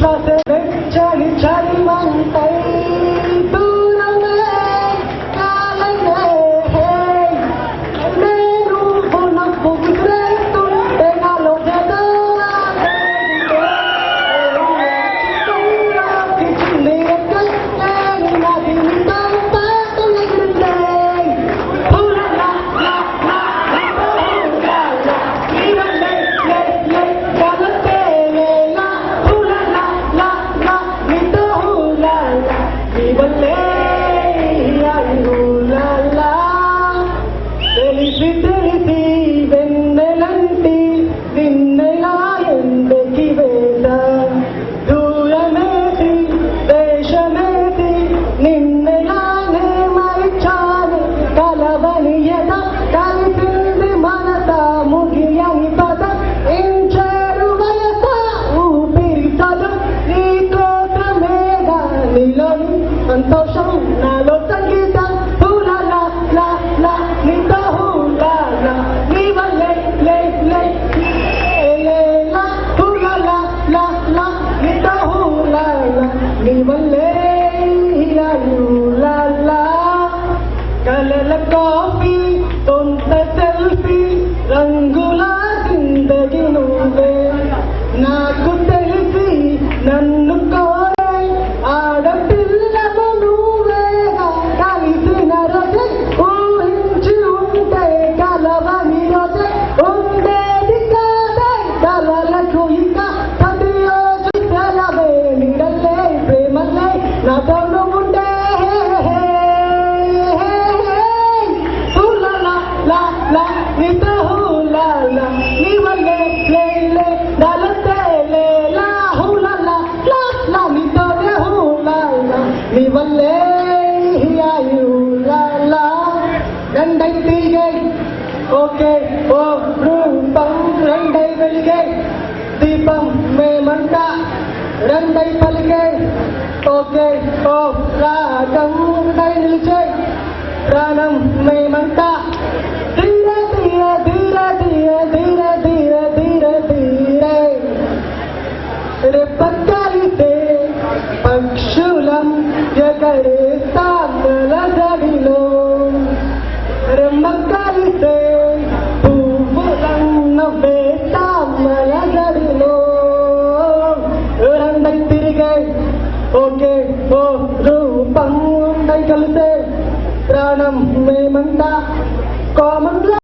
శ్వాస వెచ్చని చలిమంటై దూరమే కాలనే నేను నవ్వు విసిరేస్తుంటే నాలో ఏదో తెలిసి వెన్నెలంటి నిన్నెలా ఎందుకి వేద దూరమేసి దేశమేసి నిన్నెలానే మరిచాను కలవని ఎద కలిసింది మనస ముగియని పద ఇంచారు వయస ఊపిరి సదు నీ కోసమేగా నీలోని సంతోషం నాలో సంగీతం కలల కాఫీ తొంత సెల్ఫీ రంగుల జిందగి నువ్వే నాకు తెలిసి నన్ను కోరే ఆడపిల్లము నువ్వేగా కలిసిన రోజే ఊహించి ఉంటే కలవని రోజే ఉండేది కాదే కలలకు ఇంకా ప్రతి రోజు సెలవే నిడలే ప్రేమలే నాతో ఉండే రెండై తిరిగై ఓకే ఓ రూపం రెండై వెలిగై దీపం మేమంట రెండై పలిగై ఓకే ఓ రాగం రెండై నిలిచై ప్రాణం మేమంట ధీర ధీర ధీర ధీర ధీర ధీర ధీర ధీరే రెప్పలితే పక్షులం ఎగరేస్తాం జడిలో రెమ్మకలితే పువ్వులం నవ్వేస్తాం జడిలో రెండై తిరిగై ఓకే ఓ రూపం ఉండై కలిసే ప్రాణం మేమంతా కామన్